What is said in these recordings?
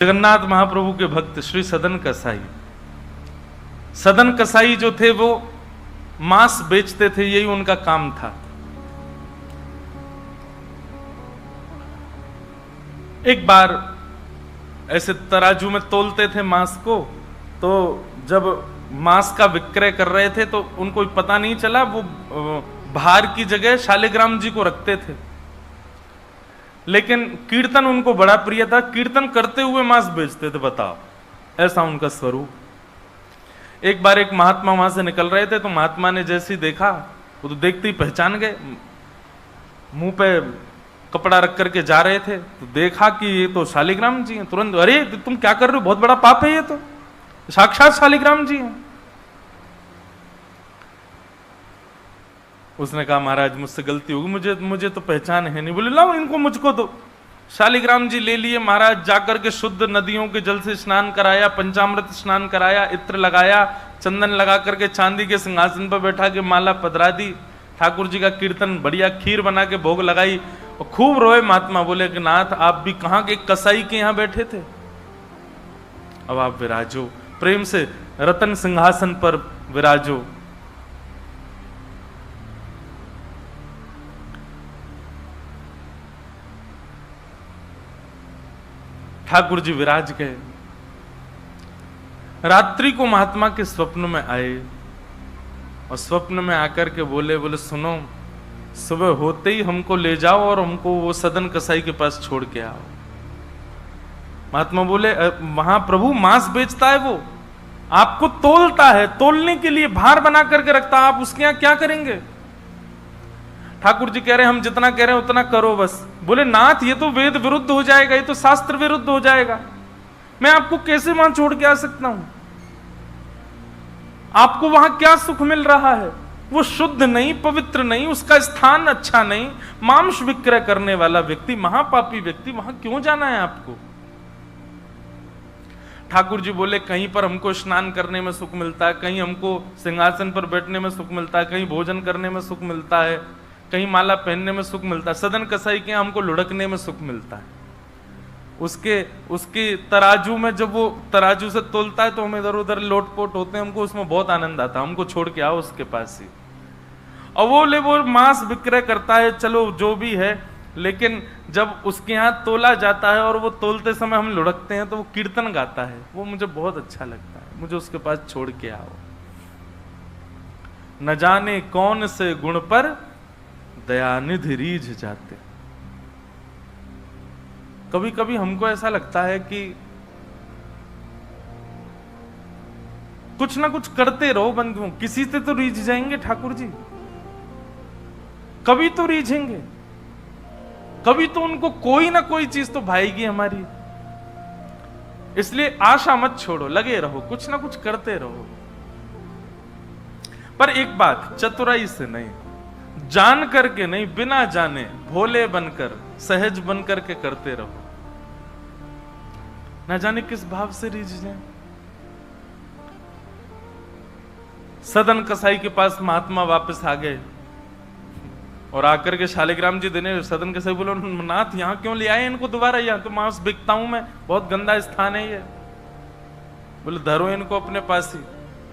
जगन्नाथ महाप्रभु के भक्त श्री सदन कसाई। सदन कसाई जो थे वो मांस बेचते थे, यही उनका काम था। एक बार ऐसे तराजू में तोलते थे मांस को, तो जब मांस का विक्रय कर रहे थे तो उनको पता नहीं चला, वो भार की जगह शालिग्राम जी को रखते थे। लेकिन कीर्तन उनको बड़ा प्रिय था, कीर्तन करते हुए मांस बेचते थे। बताओ, ऐसा उनका स्वरूप। एक बार एक महात्मा वहां से निकल रहे थे, तो महात्मा ने जैसे ही देखा, वो तो देखते ही पहचान गए। मुंह पे कपड़ा रख करके जा रहे थे, तो देखा कि ये तो शालिग्राम जी हैं। तुरंत, अरे तुम क्या कर रहे हो, बहुत बड़ा पाप है, ये तो साक्षात शालिग्राम जी हैं। उसने कहा, महाराज मुझसे गलती होगी, मुझे तो पहचान है नहीं। बोले, लाओ इनको मुझको दो। शालिग्राम जी ले लिए महाराज, जाकर के शुद्ध नदियों के जल से स्नान कराया, पंचामृत स्नान कराया, इत्र लगाया, चंदन लगा करके चांदी के सिंहासन पर बैठा के माला पधरा दी। ठाकुर जी का कीर्तन, बढ़िया खीर बना के भोग लगाई और खूब रोए। महात्मा बोले कि नाथ, आप भी कहां के कसाई के यहां बैठे थे, अब आप विराजो, प्रेम से रतन सिंहासन पर विराजो। ठाकुर जी विराज गए। रात्रि को महात्मा के स्वप्न में आए और स्वप्न में आकर के बोले सुनो, सुबह होते ही हमको ले जाओ और हमको वो सदन कसाई के पास छोड़ के आओ। महात्मा बोले, वहां प्रभु मांस बेचता है, वो आपको तोलता है, तोलने के लिए भार बना करके रखता है, आप उसके यहां क्या करेंगे? ठाकुर जी कह रहे हैं, हम जितना कह रहे हैं उतना करो बस। बोले, नाथ ये तो वेद विरुद्ध हो जाएगा, ये तो शास्त्र विरुद्ध हो जाएगा, मैं आपको कैसे वहां छोड़ के आ सकता हूं? आपको वहां क्या सुख मिल रहा है? वो शुद्ध नहीं, पवित्र नहीं, उसका स्थान अच्छा नहीं। मांस विक्रय करने वाला व्यक्ति, महापापी व्यक्ति, वहां क्यों जाना है आपको? ठाकुर जी बोले, कहीं पर हमको स्नान करने में सुख मिलता है, कहीं हमको सिंहासन पर बैठने में सुख मिलता है, कहीं भोजन करने में सुख मिलता है, कहीं माला पहनने में सुख मिलता है। सदन कसाई के हमको लुढ़कने में सुख मिलता है। उसके तराजू में जब वो तराजू से तोलता है तो हम इधर उधर लोटपोट होते हैं, हमको उसमें बहुत आनंद आता है। हमको छोड़ के आओ उसके पास ही। और वो मांस विक्रय करता है, चलो जो भी है, लेकिन जब उसके यहाँ तोला जाता है और वो तोलते समय हम लुढ़कते हैं तो वो कीर्तन गाता है, वो मुझे बहुत अच्छा लगता है। मुझे उसके पास छोड़ के आओ। न जाने कौन से गुण पर दयानिधि रीझ जाते। कभी कभी हमको ऐसा लगता है कि कुछ ना कुछ करते रहो बंधुओं, किसी से तो रीझ जाएंगे ठाकुर जी, कभी तो रीझेंगे, कभी तो उनको कोई ना कोई चीज तो भाएगी हमारी। इसलिए आशा मत छोड़ो, लगे रहो, कुछ ना कुछ करते रहो। पर एक बात, चतुराई से नहीं, जान करके नहीं, बिना जाने भोले बनकर, सहज बनकर के करते रहो। ना जाने किस भाव से रीझ जाए। सदन कसाई के पास महात्मा वापस आ गए और आकर के शालिग्राम जी देने। सदन कसाई बोलो, नाथ यहां क्यों ले आए इनको दोबारा? यहां तो मांस बिकता हूं मैं, बहुत गंदा स्थान है ये। बोले, धरो इनको अपने पास ही।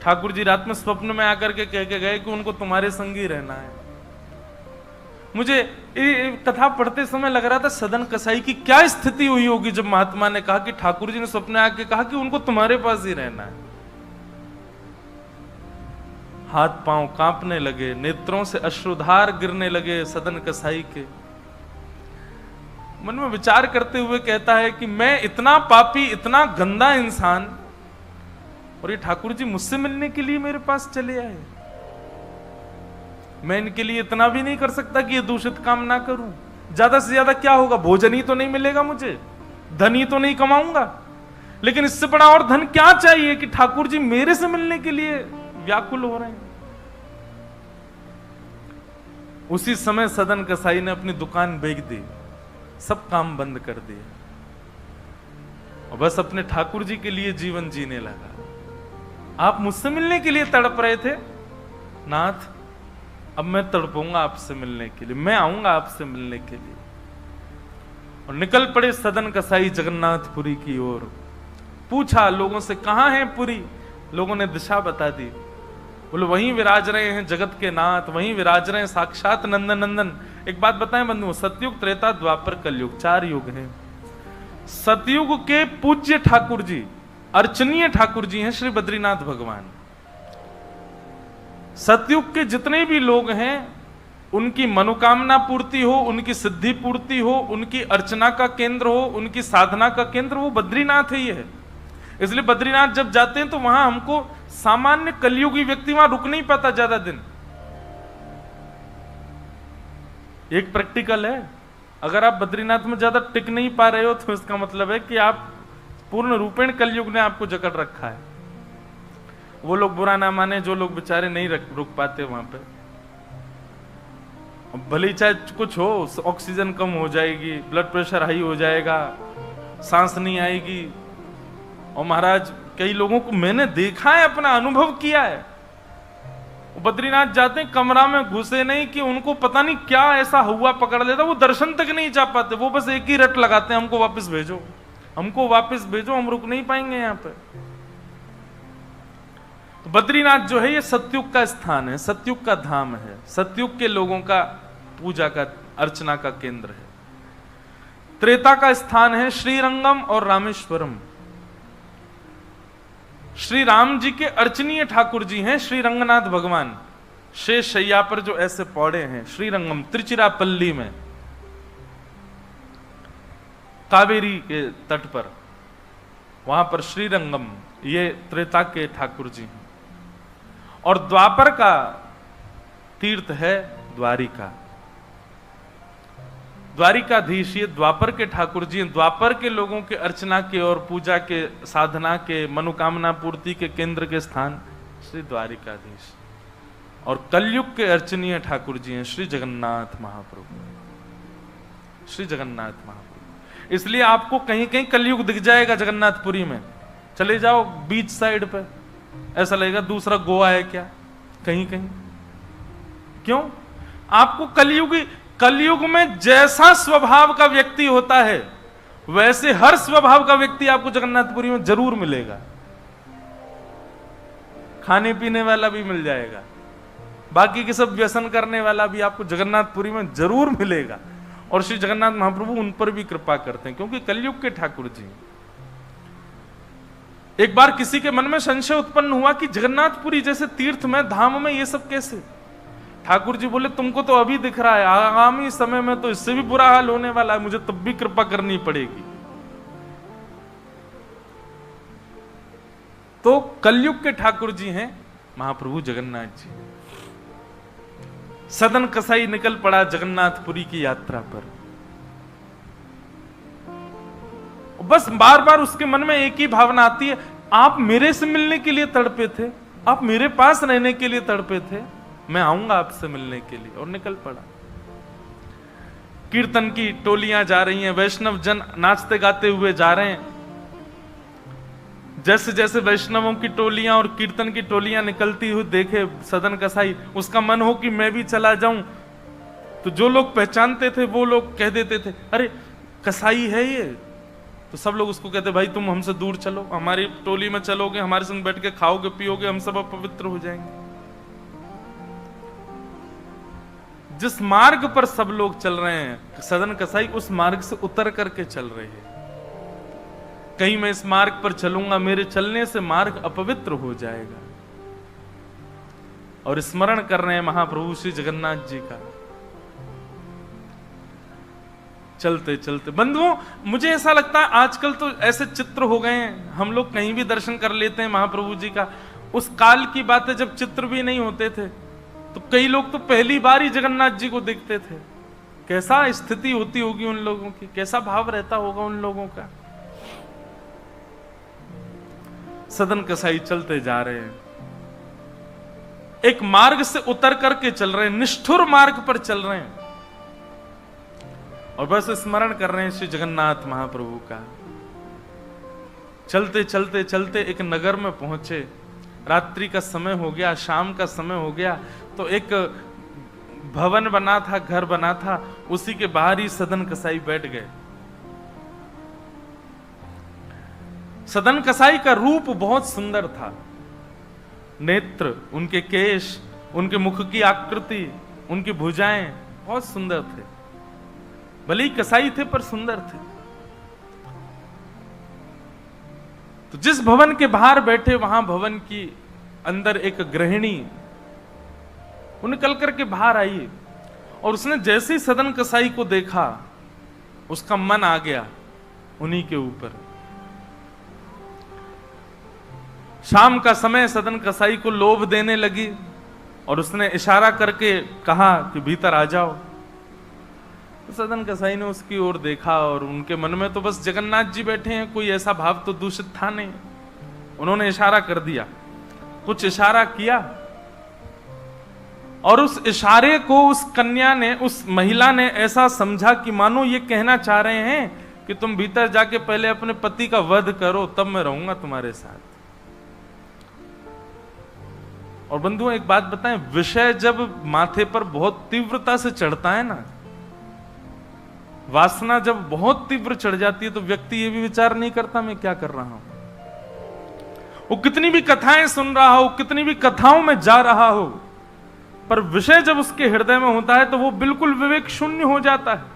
ठाकुर जी रात में स्वप्न में आकर के कह के गए कि उनको तुम्हारे संग ही रहना है। मुझे कथा पढ़ते समय लग रहा था, सदन कसाई की क्या स्थिति हुई होगी जब महात्मा ने कहा कि ठाकुर जी ने स्वप्न में आके कहा कि उनको तुम्हारे पास ही रहना है। हाथ पांव कांपने लगे, नेत्रों से अश्रुधार गिरने लगे सदन कसाई के। मन में विचार करते हुए कहता है कि मैं इतना पापी, इतना गंदा इंसान, और ये ठाकुर जी मुझसे मिलने के लिए मेरे पास चले आए। मैं इनके लिए इतना भी नहीं कर सकता कि ये दूषित काम ना करूं। ज्यादा से ज्यादा क्या होगा, भोजन ही तो नहीं मिलेगा मुझे, धन ही तो नहीं कमाऊंगा, लेकिन इससे बड़ा और धन क्या चाहिए कि ठाकुर जी मेरे से मिलने के लिए व्याकुल हो रहे हैं। उसी समय सदन कसाई ने अपनी दुकान बेच दी, सब काम बंद कर दिए और बस अपने ठाकुर जी के लिए जीवन जीने लगा। आप मुझसे मिलने के लिए तड़प रहे थे नाथ, अब मैं तड़पूंगा आपसे मिलने के लिए, मैं आऊंगा आपसे मिलने के लिए। और निकल पड़े सदन कसाई जगन्नाथपुरी की ओर। पूछा लोगों से, कहां है पुरी? लोगों ने दिशा बता दी। बोले वहीं विराज रहे हैं जगत के नाथ, वहीं विराज रहे हैं साक्षात नंदन नंदन। एक बात बताएं बंधुओं, सतयुग, त्रेता, द्वापर, कलयुग, 4 युग हैं। सतयुग के पूज्य ठाकुर जी, अर्चनीय ठाकुर जी हैं श्री बद्रीनाथ भगवान। सतयुग के जितने भी लोग हैं उनकी मनोकामना पूर्ति हो, उनकी सिद्धि पूर्ति हो, उनकी अर्चना का केंद्र हो, उनकी साधना का केंद्र वो बद्रीनाथ ही है। इसलिए बद्रीनाथ जब जाते हैं तो वहां हमको सामान्य कलयुगी व्यक्ति वहां रुक नहीं पाता ज्यादा दिन। एक प्रैक्टिकल है, अगर आप बद्रीनाथ में ज्यादा टिक नहीं पा रहे हो तो इसका मतलब है कि आप पूर्ण रूपेण कलयुग ने आपको जकड़ रखा है। वो लोग बुरा ना माने जो लोग बेचारे नहीं रुक पाते वहां पे। भले चाहे कुछ हो, ऑक्सीजन कम हो जाएगी, ब्लड प्रेशर हाई हो जाएगा, सांस नहीं आएगी। और महाराज कई लोगों को मैंने देखा है, अपना अनुभव किया है, बद्रीनाथ जाते हैं कमरा में घुसे नहीं कि उनको पता नहीं क्या ऐसा हुआ पकड़ लेता, वो दर्शन तक नहीं जा पाते। वो बस एक ही रट लगाते हैं, हमको वापस भेजो, हमको वापस भेजो, हम रुक नहीं पाएंगे यहां पे। तो बद्रीनाथ जो है ये सतयुग का स्थान है, सतयुग का धाम है, सतयुग के लोगों का पूजा का, अर्चना का केंद्र है। त्रेता का स्थान है श्रीरंगम और रामेश्वरम। श्री राम जी के अर्चनीय ठाकुर जी हैं श्री रंगनाथ भगवान, शेष शैया पर जो ऐसे पौड़े हैं। श्रीरंगम त्रिचिरापल्ली में, कावेरी के तट पर, वहां पर श्रीरंगम, ये त्रेता के ठाकुर जी हैं। और द्वापर का तीर्थ है द्वारिका। द्वारिकाधीश ये द्वापर के ठाकुर जी हैं। द्वापर के लोगों के अर्चना के और पूजा के, साधना के, मनोकामना पूर्ति के केंद्र के स्थान श्री द्वारिकाधीश। और कलयुग के अर्चनीय ठाकुर जी हैं श्री जगन्नाथ महाप्रभु, श्री जगन्नाथ महाप्रभु। इसलिए आपको कहीं कहीं कलयुग दिख जाएगा जगन्नाथपुरी में। चले जाओ बीच साइड पे, ऐसा लगेगा दूसरा गोवा है क्या, कहीं कहीं। क्यों? आपको कलयुग में जैसा स्वभाव का व्यक्ति होता है वैसे हर स्वभाव का व्यक्ति आपको जगन्नाथपुरी में जरूर मिलेगा। खाने पीने वाला भी मिल जाएगा, बाकी के सब व्यसन करने वाला भी आपको जगन्नाथपुरी में जरूर मिलेगा। और श्री जगन्नाथ महाप्रभु उन पर भी कृपा करते हैं क्योंकि कलयुग के ठाकुर जी। एक बार किसी के मन में संशय उत्पन्न हुआ कि जगन्नाथपुरी जैसे तीर्थ में, धाम में ये सब कैसे? ठाकुर जी बोले तुमको तो अभी दिख रहा है, आगामी समय में तो इससे भी बुरा हाल होने वाला है, मुझे तब भी कृपा करनी पड़ेगी। तो कलयुग के ठाकुर जी हैं महाप्रभु जगन्नाथ जी। सदन कसाई निकल पड़ा जगन्नाथपुरी की यात्रा पर। बस बार बार उसके मन में एक ही भावना आती है, आप मेरे से मिलने के लिए तड़पे थे, आप मेरे पास रहने के लिए तड़पे थे, मैं आऊंगा आपसे मिलने के लिए। और निकल पड़ा। कीर्तन की टोलियां जा रही हैं, वैष्णव जन नाचते गाते हुए जा रहे हैं। जैसे जैसे वैष्णवों की टोलियां और कीर्तन की टोलियां निकलती हुई देखे सदन कसाई, उसका मन हो कि मैं भी चला जाऊं। तो जो लोग पहचानते थे वो लोग कह देते थे, अरे कसाई है ये। तो सब लोग उसको कहते, भाई तुम हमसे दूर चलो, हमारी टोली में चलोगे, हमारे संग बैठ के खाओगे पियोगे, हम सब अपवित्र हो जाएंगे। जिस मार्ग पर सब लोग चल रहे हैं सदन कसाई उस मार्ग से उतर करके चल रहे हैं। कहीं मैं इस मार्ग पर चलूंगा, मेरे चलने से मार्ग अपवित्र हो जाएगा। और स्मरण कर रहे हैं महाप्रभु श्री जगन्नाथ जी का। चलते चलते बंधुओं, मुझे ऐसा लगता है आजकल तो ऐसे चित्र हो गए हैं, हम लोग कहीं भी दर्शन कर लेते हैं महाप्रभु जी का। उस काल की बात है जब चित्र भी नहीं होते थे, तो कई लोग तो पहली बार ही जगन्नाथ जी को देखते थे। कैसा स्थिति होती होगी उन लोगों की, कैसा भाव रहता होगा उन लोगों का। सदन कसाई चलते जा रहे हैं, एक मार्ग से उतर करके चल रहे हैं, निष्ठुर मार्ग पर चल रहे हैं और बस स्मरण कर रहे हैं श्री जगन्नाथ महाप्रभु का। चलते चलते चलते एक नगर में पहुंचे, रात्रि का समय हो गया, शाम का समय हो गया। तो एक भवन बना था, घर बना था, उसी के बाहर ही सदन कसाई बैठ गए। सदन कसाई का रूप बहुत सुंदर था। नेत्र, उनके केश, उनके मुख की आकृति, उनकी भुजाएं बहुत सुंदर थे। भले ही कसाई थे पर सुंदर थे। तो जिस भवन के बाहर बैठे, वहां भवन की अंदर एक गृहिणी वो निकल करके बाहर आई और उसने जैसे ही सदन कसाई को देखा, उसका मन आ गया उन्हीं के ऊपर। शाम का समय, सदन कसाई को लोभ देने लगी और उसने इशारा करके कहा कि भीतर आ जाओ। तो सदन कसाई ने उसकी ओर देखा और उनके मन में तो बस जगन्नाथ जी बैठे हैं, कोई ऐसा भाव तो दूषित था नहीं। उन्होंने इशारा कर दिया, कुछ इशारा किया और उस इशारे को उस कन्या ने, उस महिला ने ऐसा समझा कि मानो ये कहना चाह रहे हैं कि तुम भीतर जाके पहले अपने पति का वध करो, तब मैं रहूंगा तुम्हारे साथ। और बंधुओं एक बात बताएं, विषय जब माथे पर बहुत तीव्रता से चढ़ता है ना, वासना जब बहुत तीव्र चढ़ जाती है, तो व्यक्ति ये भी विचार नहीं करता मैं क्या कर रहा हूं। वो कितनी भी कथाएं सुन रहा हो, कितनी भी कथाओं में जा रहा हो, पर विषय जब उसके हृदय में होता है तो वो बिल्कुल विवेक शून्य हो जाता है।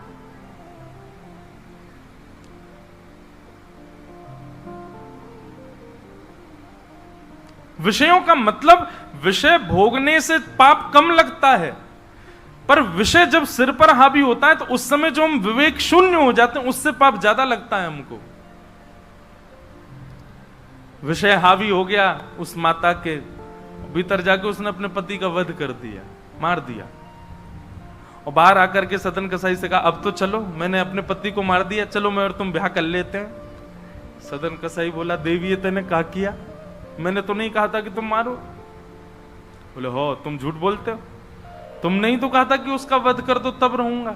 विषयों का मतलब, विषय भोगने से पाप कम लगता है, पर विषय जब सिर पर हावी होता है तो उस समय जो हम विवेक शून्य हो जाते हैं, उससे पाप ज्यादा लगता है हमको। विषय हावी हो गया उस माता के, भीतर जाके उसने अपने पति का वध कर दिया, मार दिया। और बाहर आकर के सदन कसाई से कहा, अब तो चलो, मैंने अपने पति को मार दिया, चलो मैं और तुम ब्याह कर लेते हैं। सदन कसाई बोला, देवी ये तेने कहा किया, मैंने तो नहीं कहा था कि तुम मारो। बोले, हो तुम झूठ बोलते हो, तुमने ही तो कहा था कि उसका वध कर दो तब रहूंगा।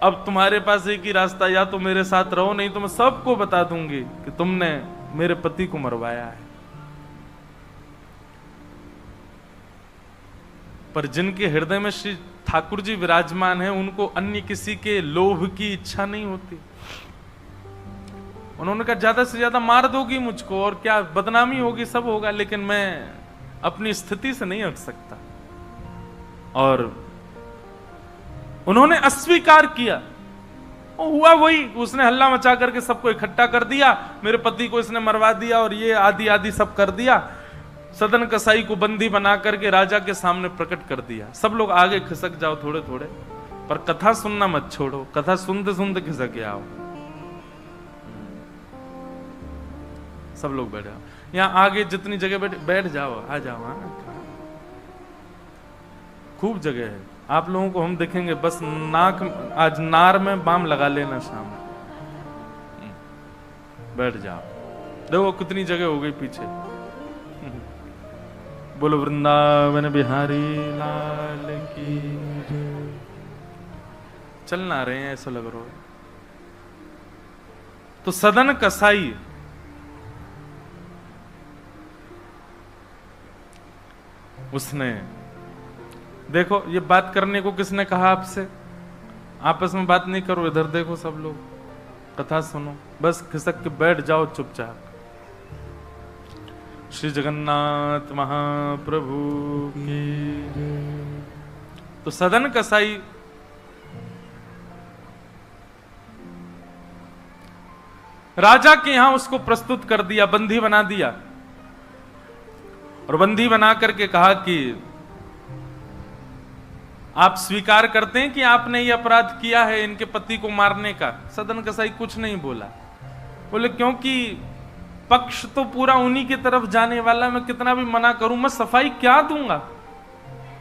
अब तुम्हारे पास एक ही रास्ता, या तो मेरे साथ रहो, नहीं तो मैं सबको बता दूंगी कि तुमने मेरे पति को मरवाया है। पर जिनके हृदय में श्री ठाकुर जी विराजमान है, उनको अन्य किसी के लोभ की इच्छा नहीं होती। उन्होंने कहा, ज्यादा से ज्यादा मार दोगी मुझको और क्या, बदनामी होगी, सब होगा, लेकिन मैं अपनी स्थिति से नहीं हट सकता। और उन्होंने अस्वीकार किया। हुआ वही, उसने हल्ला मचा करके सबको इकट्ठा कर दिया, मेरे पति को इसने मरवा दिया और ये आदि आदि सब कर दिया। सदन कसाई को बंदी बना करके राजा के सामने प्रकट कर दिया। सब लोग आगे खिसक जाओ थोड़े थोड़े, पर कथा सुनना मत छोड़ो, कथा सुनते सुनते खिसक के आओ। सब लोग बैठ जाओ, यहाँ आगे जितनी जगह बैठ जाओ, आ जाओ। हाँ, खूब जगह है, आप लोगों को हम देखेंगे, बस नाक, आज नार में बाम लगा लेना शाम। बैठ जाओ, देखो कितनी जगह हो गई पीछे। बोलो वृंदावन बिहारी लाल की। चल ना रहे हैं ऐसा लग रहा है। तो सदन कसाई उसने, देखो ये बात करने को किसने कहा आपसे, आपस में बात नहीं करो, इधर देखो सब लोग, कथा सुनो, बस खिसक के बैठ जाओ चुपचाप। श्री जगन्नाथ महाप्रभु की। तो सदन कसाई राजा के यहां उसको प्रस्तुत कर दिया, बंदी बना दिया। और बंदी बना करके कहा कि आप स्वीकार करते हैं कि आपने ये अपराध किया है इनके पति को मारने का। सदन कसाई कुछ नहीं बोला। बोले क्योंकि पक्ष तो पूरा उन्हीं की तरफ जाने वाला, मैं कितना भी मना करूं, मैं सफाई क्या दूंगा,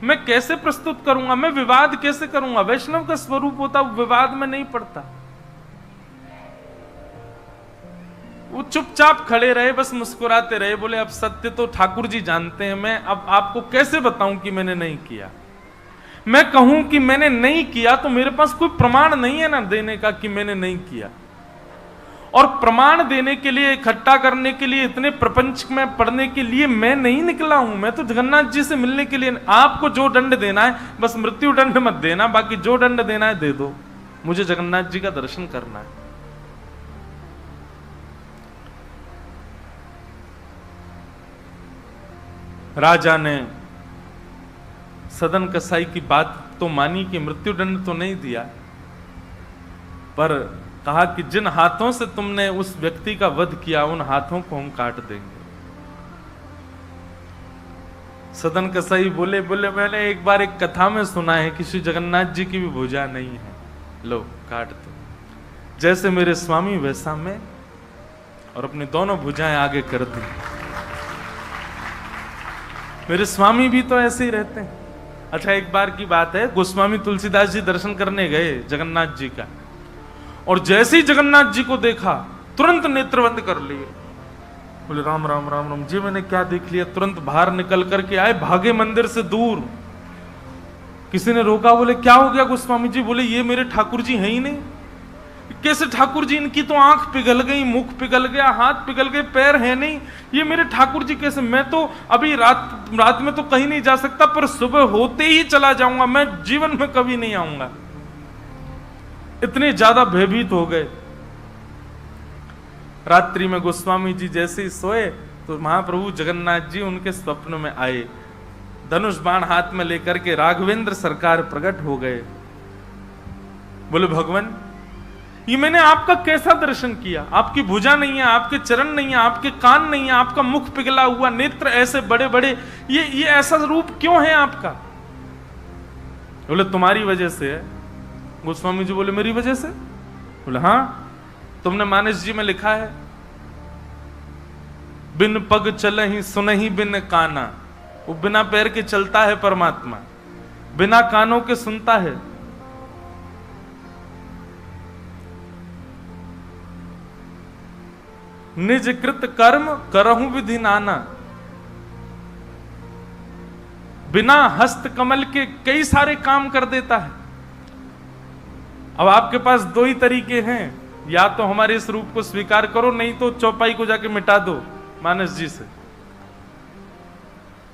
मैं कैसे प्रस्तुत करूंगा, मैं विवाद कैसे करूंगा। वैष्णव का स्वरूप होता विवाद में नहीं पड़ता। वो चुपचाप खड़े रहे, बस मुस्कुराते रहे। बोले अब सत्य तो ठाकुर जी जानते हैं, मैं अब आपको कैसे बताऊं कि मैंने नहीं किया। मैं कहूं कि मैंने नहीं किया तो मेरे पास कोई प्रमाण नहीं है ना देने का कि मैंने नहीं किया। और प्रमाण देने के लिए, इकट्ठा करने के लिए, इतने प्रपंच में पढ़ने के लिए मैं नहीं निकला हूं। मैं तो जगन्नाथ जी से मिलने के लिए। आपको जो दंड देना है, बस मृत्यु दंड मत देना, बाकी जो दंड देना है दे दो, मुझे जगन्नाथ जी का दर्शन करना है। राजा ने सदन कसाई की बात तो मानी कि मृत्युदंड तो नहीं दिया, पर कहा कि जिन हाथों से तुमने उस व्यक्ति का वध किया उन हाथों को हम काट देंगे। सदन कसाई बोले मैंने एक बार एक कथा में सुना है कि श्री जगन्नाथ जी की भी भुजा नहीं है, लो काट दो। जैसे मेरे स्वामी वैसा मैं, और अपनी दोनों भुजाएं आगे कर दी। मेरे स्वामी भी तो ऐसे ही रहते हैं। अच्छा, एक बार की बात है, गोस्वामी तुलसीदास जी दर्शन करने गए जगन्नाथ जी का, और जैसे ही जगन्नाथ जी को देखा तुरंत नेत्र बंद कर लिए। बोले राम राम राम राम जी, मैंने क्या देख लिया। तुरंत बाहर निकल करके आए, भागे मंदिर से दूर। किसी ने रोका, बोले क्या हो गया गोस्वामी जी? बोले ये मेरे ठाकुर जी हैं ही नहीं। कैसे ठाकुर जी? इनकी तो आंख पिघल गई, मुख पिघल गया, हाथ पिघल गए, पैर है नहीं, ये मेरे ठाकुर जी कैसे? मैं तो अभी रात में तो कहीं नहीं जा सकता, पर सुबह होते ही चला जाऊंगा, मैं जीवन में कभी नहीं आऊंगा। इतने ज्यादा भयभीत हो गए। रात्रि में गोस्वामी जी जैसे ही सोए तो महाप्रभु जगन्नाथ जी उनके स्वप्न में आए, धनुष बाण हाथ में लेकर के राघवेंद्र सरकार प्रकट हो गए। बोले भगवान, ये मैंने आपका कैसा दर्शन किया? आपकी भुजा नहीं है, आपके चरण नहीं है, आपके कान नहीं है, आपका मुख पिघला हुआ, नेत्र ऐसे बड़े बड़े, ये ऐसा रूप क्यों है आपका? बोले तुम्हारी वजह से है। गोस्वामी जी बोले मेरी वजह से? बोले हाँ, तुमने मानस जी में लिखा है, बिन पग चलहि सुनहि बिन काना। वो बिना पैर के चलता है परमात्मा, बिना कानों के सुनता है। निज कृत कर्म करहु विधि नाना। बिना हस्त कमल के कई सारे काम कर देता है। अब आपके पास दो ही तरीके हैं, या तो हमारे इस रूप को स्वीकार करो, नहीं तो चौपाई को जाके मिटा दो मानस जी से।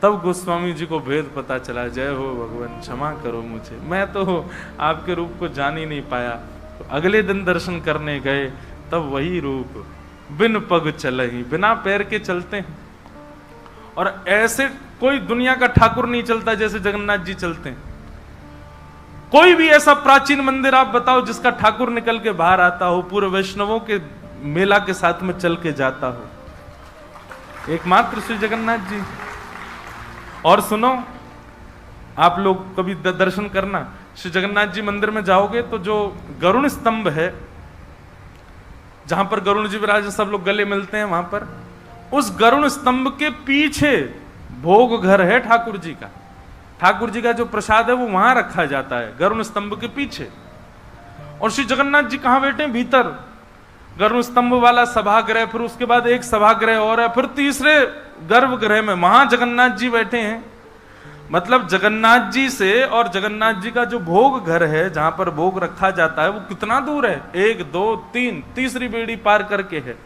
तब गोस्वामी जी को भेद पता चला। जय हो भगवान, क्षमा करो मुझे, मैं तो आपके रूप को जान ही नहीं पाया। तो अगले दिन दर्शन करने गए, तब वही रूप, बिन पग चलहि, बिना पैर के चलते हैं। और ऐसे कोई दुनिया का ठाकुर नहीं चलता जैसे जगन्नाथ जी चलते हैं। कोई भी ऐसा प्राचीन मंदिर आप बताओ जिसका ठाकुर निकल के बाहर आता हो, पूरे वैष्णवों के मेला के साथ में चल के जाता हो, एकमात्र श्री जगन्नाथ जी। और सुनो, आप लोग कभी दर्शन करना, श्री जगन्नाथ जी मंदिर में जाओगे तो जो गरुण स्तंभ है, जहां पर गरुण जी विराज, सब लोग गले मिलते हैं, वहां पर उस गरुण स्तंभ के पीछे भोग घर है ठाकुर जी का। ठाकुर जी का जो प्रसाद है वो वहां रखा जाता है, गरुण स्तंभ के पीछे। और श्री जगन्नाथ जी कहां बैठे? भीतर गरुण स्तंभ वाला सभागृह, फिर उसके बाद एक सभागृह और है, फिर तीसरे गर्भगृह में वहां जगन्नाथ जी बैठे हैं। मतलब जगन्नाथ जी से और जगन्नाथ जी का जो भोग घर है, जहां पर भोग रखा जाता है, वो कितना दूर है? 1 2 3 तीसरी बेड़ी पार करके है।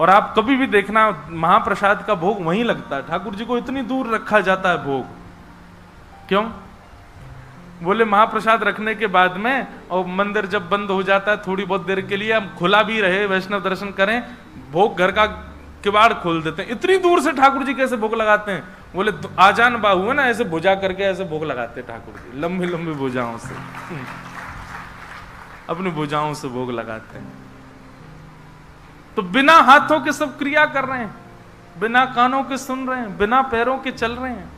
और आप कभी भी देखना, महाप्रसाद का भोग वहीं लगता है। ठाकुर जी को इतनी दूर रखा जाता है भोग, क्यों? बोले महाप्रसाद रखने के बाद में, और मंदिर जब बंद हो जाता है थोड़ी बहुत देर के लिए, हम खुला भी रहे, वैष्णव दर्शन करें, भोग घर का किवाड़ खोल देते हैं। इतनी दूर से ठाकुर जी कैसे भोग लगाते हैं? बोले आजान बाहु है ना, ऐसे भुजा करके ऐसे भोग लगाते हैं ठाकुर जी, लंबी लंबी भुजाओं से, अपनी भुजाओं से भोग लगाते हैं। तो बिना हाथों के सब क्रिया कर रहे हैं, बिना कानों के सुन रहे हैं, बिना पैरों के चल रहे हैं।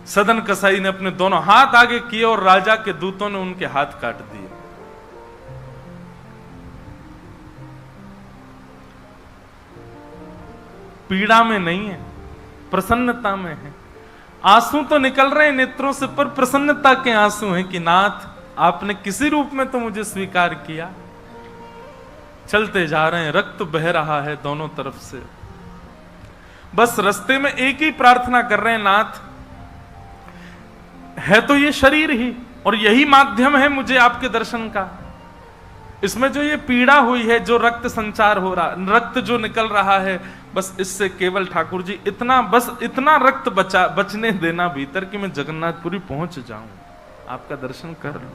सदन कसाई ने अपने दोनों हाथ आगे किए और राजा के दूतों ने उनके हाथ काट दिए। पीड़ा में नहीं है, प्रसन्नता में है। आंसू तो निकल रहे हैं नेत्रों से, पर प्रसन्नता के आंसू हैं कि नाथ, आपने किसी रूप में तो मुझे स्वीकार किया। चलते जा रहे हैं, रक्त बह रहा है दोनों तरफ से। बस रास्ते में एक ही प्रार्थना कर रहे हैं, नाथ, है तो ये शरीर ही, और यही माध्यम है मुझे आपके दर्शन का। इसमें जो ये पीड़ा हुई है, जो रक्त संचार हो रहा, रक्त जो निकल रहा है, बस इससे केवल ठाकुर जी इतना रक्त बचने देना भीतर कि मैं जगन्नाथपुरी पहुंच जाऊं, आपका दर्शन कर लूं,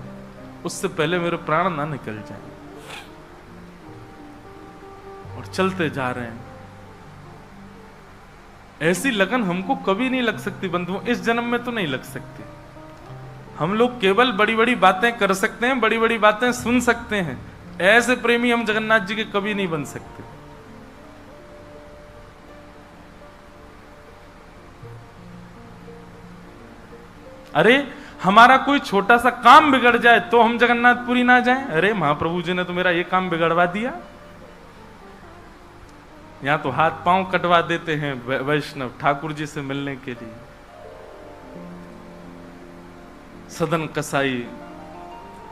उससे पहले मेरे प्राण ना निकल जाए। और चलते जा रहे हैं। ऐसी लगन हमको कभी नहीं लग सकती बंधुओं, इस जन्म में तो नहीं लग सकती। हम लोग केवल बड़ी बड़ी बातें कर सकते हैं, बड़ी बड़ी बातें सुन सकते हैं, ऐसे प्रेमी हम जगन्नाथ जी के कभी नहीं बन सकते। अरे हमारा कोई छोटा सा काम बिगड़ जाए तो हम जगन्नाथपुरी ना जाएं? अरे महाप्रभु जी ने तो मेरा ये काम बिगड़वा दिया। यहां तो हाथ पांव कटवा देते हैं वैष्णव ठाकुर जी से मिलने के लिए। सदन कसाई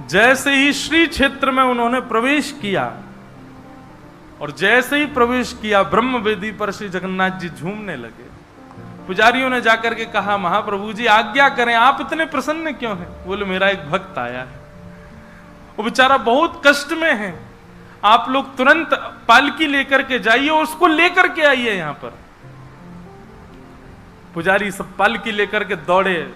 जैसे ही श्री क्षेत्र में उन्होंने प्रवेश किया और जैसे ही प्रवेश किया ब्रह्म वेदी पर श्री जगन्नाथ जी झूमने लगे। पुजारियों ने जाकर के कहा, महाप्रभु जी आज्ञा करें, आप इतने प्रसन्न क्यों हैं? बोले मेरा एक भक्त आया है, वो बेचारा बहुत कष्ट में है, आप लोग तुरंत पालकी लेकर के जाइए और उसको लेकर के आइए यहां पर। पुजारी सब पालकी लेकर के दौड़े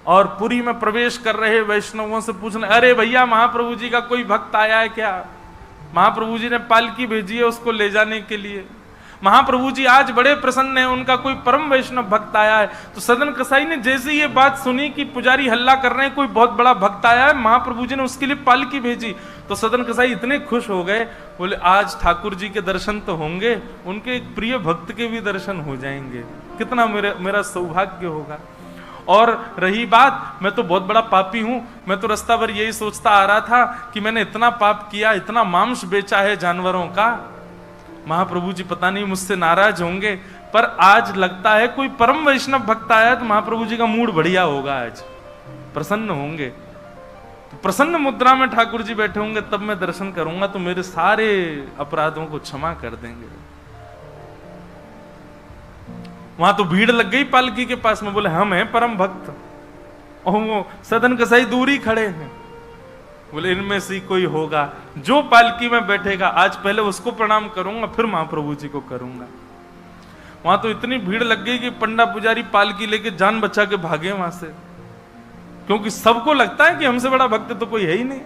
और पुरी में प्रवेश कर रहे वैष्णवों से पूछने, अरे भैया महाप्रभु जी का कोई भक्त आया है क्या? महाप्रभु जी ने पालकी भेजी है उसको ले जाने के लिए। महाप्रभु जी आज बड़े प्रसन्न हैं, उनका कोई परम वैष्णव भक्त आया है। तो सदन कसाई ने जैसे ये बात सुनी कि पुजारी हल्ला कर रहे हैं कोई बहुत बड़ा भक्त आया है, महाप्रभु जी ने उसके लिए पालकी भेजी, तो सदन कसाई इतने खुश हो गए, बोले आज ठाकुर जी के दर्शन तो होंगे, उनके एक प्रिय भक्त के भी दर्शन हो जाएंगे, कितना मेरा सौभाग्य होगा। और रही बात, मैं तो बहुत बड़ा पापी हूं, मैं तो रास्ता भर यही सोचता आ रहा था कि मैंने इतना पाप किया, इतना मांस बेचा है जानवरों का, महाप्रभु जी पता नहीं मुझसे नाराज होंगे, पर आज लगता है कोई परम वैष्णव भक्त आया तो महाप्रभु जी का मूड बढ़िया होगा, आज प्रसन्न होंगे। तो प्रसन्न मुद्रा में ठाकुर जी बैठे होंगे, तब मैं दर्शन करूंगा तो मेरे सारे अपराधों को क्षमा कर देंगे। वहां तो भीड़ लग गई पालकी के पास में, बोले हम हैं परम भक्त, और वो सदन कसाई दूर ही खड़े हैं। बोले इनमें से कोई होगा जो पालकी में बैठेगा, आज पहले उसको प्रणाम करूंगा फिर महाप्रभु जी को करूंगा। वहां तो इतनी भीड़ लग गई कि पंडा पुजारी पालकी लेके जान बचा के भागे वहां से, क्योंकि सबको लगता है कि हमसे बड़ा भक्त तो कोई है ही नहीं।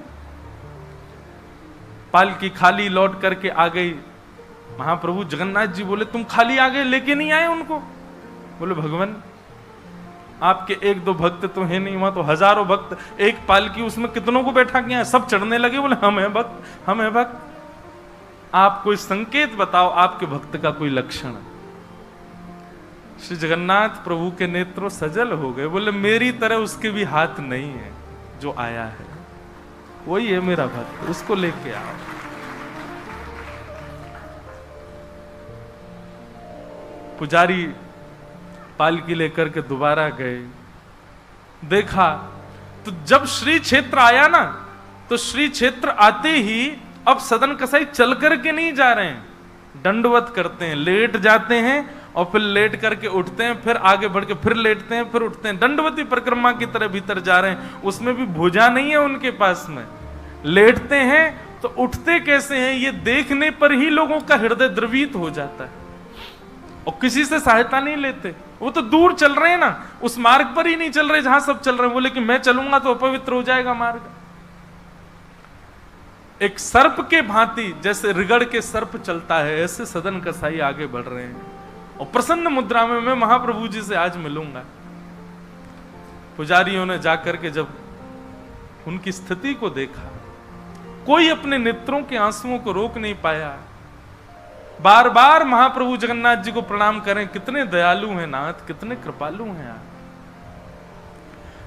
पालकी खाली लौट करके आ गई। महाप्रभु जगन्नाथ जी बोले तुम खाली आ गए, लेके नहीं आए उनको? बोले भगवान आपके एक दो भक्त तो है नहीं, वहां तो हजारों भक्त, एक पालकी उसमें कितनों को बैठा किया, सब चढ़ने लगे। बोले हम हैं भक्त, हम हैं भक्त। आप कोई संकेत बताओ, आपके भक्त का कोई लक्षण। श्री जगन्नाथ प्रभु के नेत्रों सजल हो गए, बोले मेरी तरह उसके भी हाथ नहीं है, जो आया है वही है मेरा भक्त, उसको लेके आओ। पुजारी पालकी लेकर के दोबारा गए, देखा तो जब श्री क्षेत्र आया ना, तो श्री क्षेत्र आते ही अब सदन कसाई चल करके नहीं जा रहे हैं, दंडवत करते हैं, लेट जाते हैं और फिर लेट करके उठते हैं, फिर आगे बढ़ के फिर लेटते हैं, फिर उठते हैं, दंडवती परिक्रमा की तरह भीतर जा रहे हैं। उसमें भी भुजा नहीं है उनके पास में, लेटते हैं तो उठते कैसे हैं ये देखने पर ही लोगों का हृदय द्रवित हो जाता है, और किसी से सहायता नहीं लेते। वो तो दूर चल रहे हैं ना, उस मार्ग पर ही नहीं चल रहे जहां सब चल रहे हैं। बोले कि मैं चलूंगा तो अपवित्र हो जाएगा मार्ग। एक सर्प के भांति, जैसे रिगड़ के सर्प चलता है, ऐसे सदन कसाई आगे बढ़ रहे हैं, और प्रसन्न मुद्रा में मैं महाप्रभु जी से आज मिलूंगा। पुजारियों ने जाकर के जब उनकी स्थिति को देखा, कोई अपने नेत्रों के आंसुओं को रोक नहीं पाया। बार बार महाप्रभु जगन्नाथ जी को प्रणाम करें, कितने दयालु हैं नाथ, कितने कृपालु हैं आप।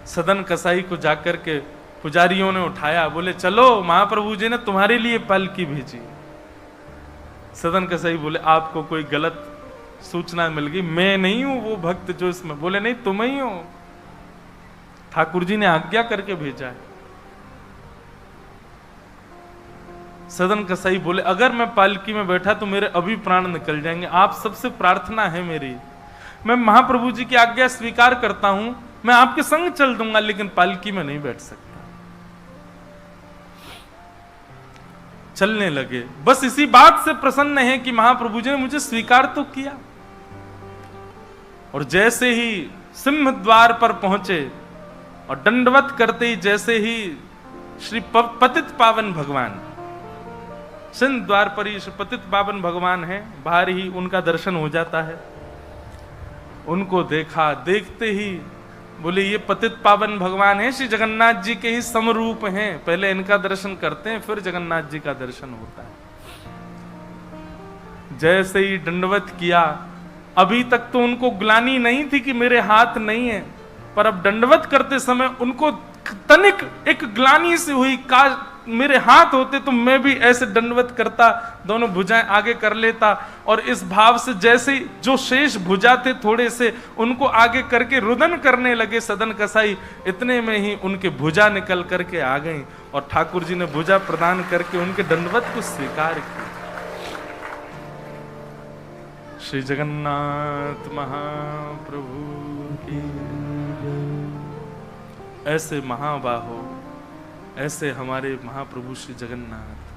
सदन कसाई को जाकर के पुजारियों ने उठाया, बोले चलो महाप्रभु जी ने तुम्हारे लिए पालकी भेजी। सदन कसाई बोले आपको कोई गलत सूचना मिल गई, मैं नहीं हूं वो भक्त जो इसमें। बोले नहीं तुम ही हो, ठाकुर जी ने आज्ञा करके भेजा है। सदन कसाई बोले अगर मैं पालकी में बैठा तो मेरे अभी प्राण निकल जाएंगे, आप सबसे प्रार्थना है मेरी, मैं महाप्रभु जी की आज्ञा स्वीकार करता हूं, मैं आपके संग चल दूंगा, लेकिन पालकी में नहीं बैठ सकता। चलने लगे, बस इसी बात से प्रसन्न है कि महाप्रभु जी ने मुझे स्वीकार तो किया। और जैसे ही सिंह द्वार पर पहुंचे और दंडवत करते ही जैसे ही श्री पतित पावन भगवान सिंध द्वार पर ही पतित पावन भगवान है, बाहर ही उनका दर्शन हो जाता है। उनको देखा, देखते ही बोले ये पतित पावन भगवान है, श्री जगन्नाथ जी के ही समरूप हैं, पहले इनका दर्शन करते हैं फिर जगन्नाथ जी का दर्शन होता है। जैसे ही दंडवत किया, अभी तक तो उनको ग्लानि नहीं थी कि मेरे हाथ नहीं है, पर अब दंडवत करते समय उनको तनिक एक ग्लानि से हुई, काश मेरे हाथ होते तो मैं भी ऐसे दंडवत करता, दोनों भुजाएं आगे कर लेता। और इस भाव से जैसे जो शेष भुजा थे थोड़े से उनको आगे करके रुदन करने लगे सदन कसाई, इतने में ही उनके भुजा निकल करके आ गई और ठाकुर जी ने भुजा प्रदान करके उनके दंडवत को स्वीकार किया। श्री जगन्नाथ महाप्रभु की। ऐसे महाबाहो, ऐसे हमारे महाप्रभु श्री जगन्नाथ।